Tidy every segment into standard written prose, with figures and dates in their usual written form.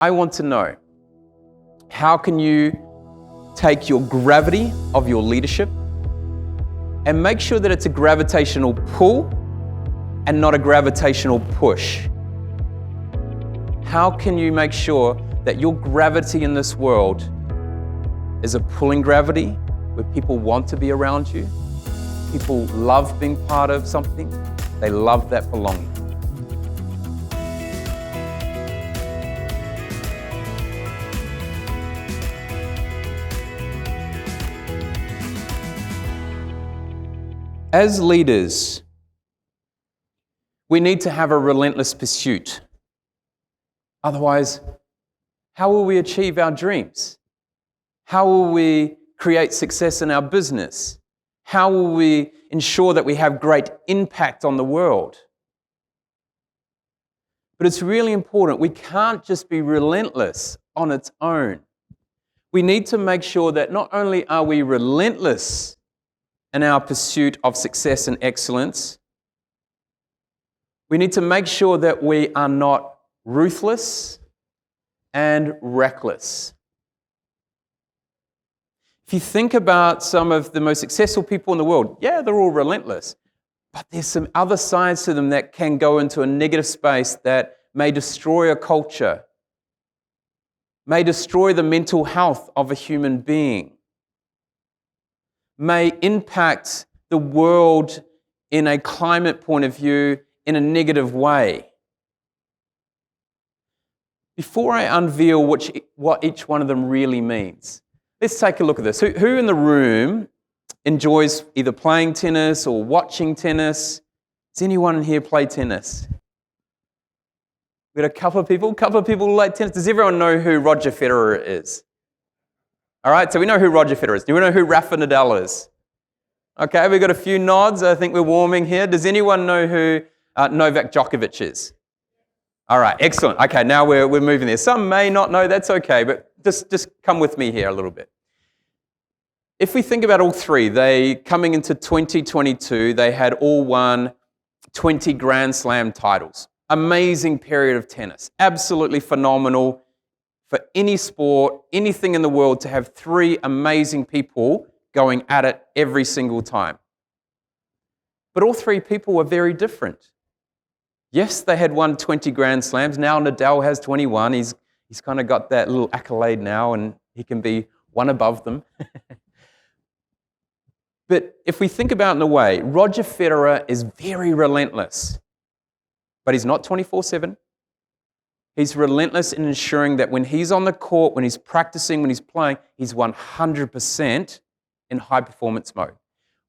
I want to know, how can you take your gravity of your leadership and make sure that it's a gravitational pull and not a gravitational push? How can you make sure that your gravity in this world is a pulling gravity where people want to be around you, people love being part of something, they love that belonging? As leaders, we need to have a relentless pursuit. Otherwise, how will we achieve our dreams? How will we create success in our business? How will we ensure that we have great impact on the world? But it's really important. We can't just be relentless on its own. We need to make sure that not only are we relentless in our pursuit of success and excellence, we need to make sure that we are not ruthless and reckless. If you think about some of the most successful people in the world, yeah, they're all relentless, but there's some other sides to them that can go into a negative space that may destroy a culture, may destroy the mental health of a human being, may impact the world in a climate point of view in a negative way. Before I unveil what each one of them really means, let's take a look at this. Who in the room enjoys either playing tennis or watching tennis? Does anyone in here play tennis? We've got a couple of people who like tennis. Does everyone know who Roger Federer is? All right, so we know who Roger Federer is. Do we know who Rafa Nadal is? Okay, we've got a few nods. I think we're warming here. Does anyone know who Novak Djokovic is? All right, excellent. Okay, now we're moving there. Some may not know, that's okay, but just come with me here a little bit. If we think about all three, they coming into 2022, they had all won 20 Grand Slam titles. Amazing period of tennis. Absolutely phenomenal for any sport, anything in the world, to have three amazing people going at it every single time. But all three people were very different. Yes, they had won 20 Grand Slams. Now Nadal has 21. He's kind of got that little accolade now, and he can be one above them. But if we think about it in a way, Roger Federer is very relentless, but he's not 24/7. He's relentless in ensuring that when he's on the court, when he's practicing, when he's playing, he's 100% in high performance mode.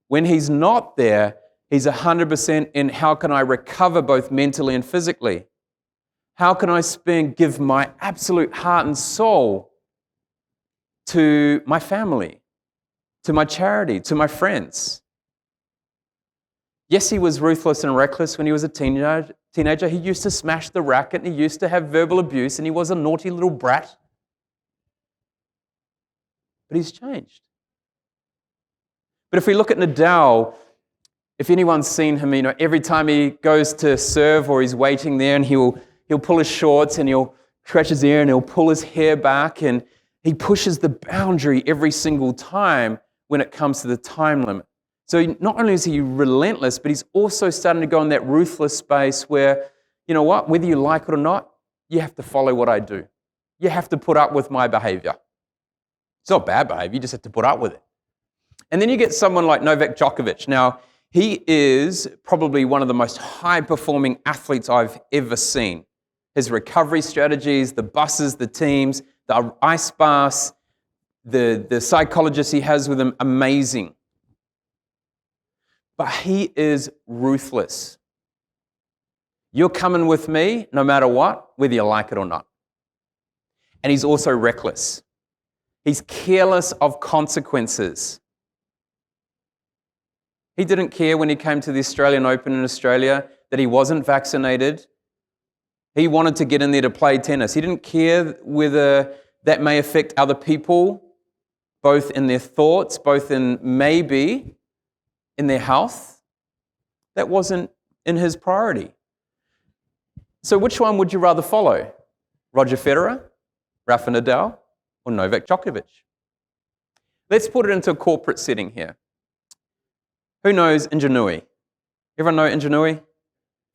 When he's not there, he's 100% in how can I recover both mentally and physically? How can I give my absolute heart and soul to my family, to my charity, to my friends? Yes, he was ruthless and reckless when he was a teenager. He used to smash the racket, and he used to have verbal abuse, and he was a naughty little brat. But he's changed. But if we look at Nadal, if anyone's seen him, every time he goes to serve or he's waiting there, and he'll pull his shorts and he'll scratch his ear and he'll pull his hair back, and he pushes the boundary every single time when it comes to the time limit. So not only is he relentless, but he's also starting to go in that ruthless space where, you know what, whether you like it or not, you have to follow what I do. You have to put up with my behavior. It's not bad behavior, you just have to put up with it. And then you get someone like Novak Djokovic. Now, he is probably one of the most high-performing athletes I've ever seen. His recovery strategies, the buses, the teams, the ice baths, the psychologists he has with him, amazing. But he is ruthless. You're coming with me no matter what, whether you like it or not. And he's also reckless. He's careless of consequences. He didn't care when he came to the Australian Open in Australia that he wasn't vaccinated. He wanted to get in there to play tennis. He didn't care whether that may affect other people, both in their thoughts, both in maybe in their health. That wasn't in his priority. So which one would you rather follow? Roger Federer Rafa Nadal or Novak Djokovic? Let's put it into a corporate setting here. Who knows Ingenuity? Everyone know Ingenuity?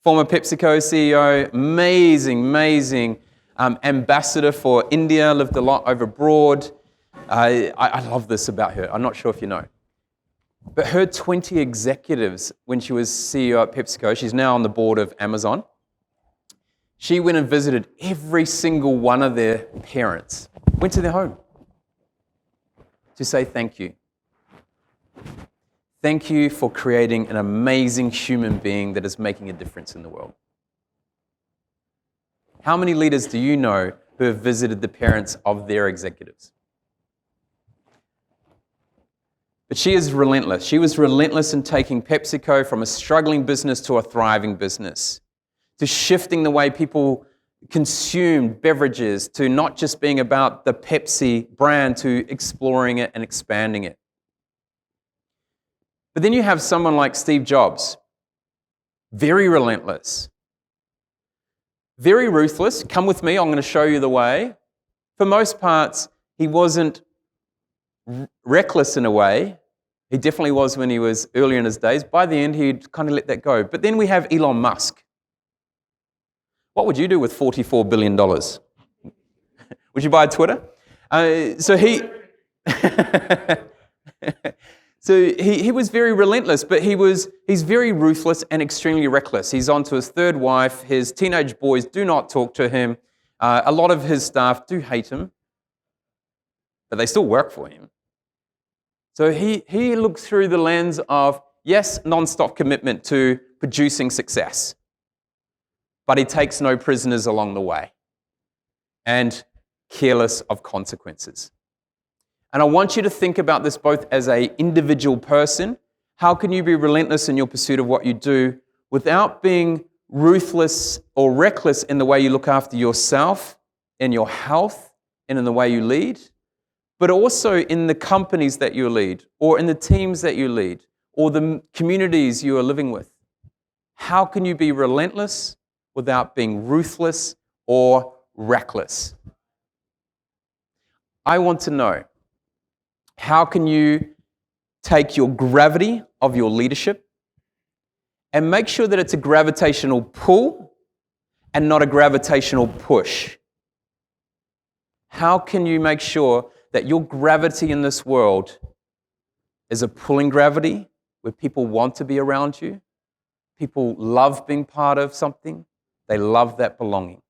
Former PepsiCo CEO, amazing ambassador for India, lived a lot over abroad. I love this about her. I'm not sure if you know. But her 20 executives, when she was CEO at PepsiCo, she's now on the board of Amazon, she went and visited every single one of their parents, went to their home to say thank you. Thank you for creating an amazing human being that is making a difference in the world. How many leaders do you know who have visited the parents of their executives? But she is relentless. She was relentless in taking PepsiCo from a struggling business to a thriving business, to shifting the way people consumed beverages, to not just being about the Pepsi brand, to exploring it and expanding it. But then you have someone like Steve Jobs, very relentless, very ruthless. Come with me, I'm going to show you the way. For most parts, he wasn't reckless in a way. He definitely was when he was earlier in his days. By the end, he'd kind of let that go. But then we have Elon Musk. What would you do with $44 billion? Would you buy Twitter? He was very relentless, but he's very ruthless and extremely reckless. He's on to his third wife. His teenage boys do not talk to him. A lot of his staff do hate him, but they still work for him. So he looks through the lens of, yes, non-stop commitment to producing success, but he takes no prisoners along the way and careless of consequences. And I want you to think about this both as an individual person. How can you be relentless in your pursuit of what you do without being ruthless or reckless in the way you look after yourself, in your health, and in the way you lead? But also in the companies that you lead, or in the teams that you lead, or the communities you are living with. How can you be relentless without being ruthless or reckless? I want to know, how can you take your gravity of your leadership and make sure that it's a gravitational pull and not a gravitational push? How can you make sure that your gravity in this world is a pulling gravity where people want to be around you, people love being part of something, they love that belonging?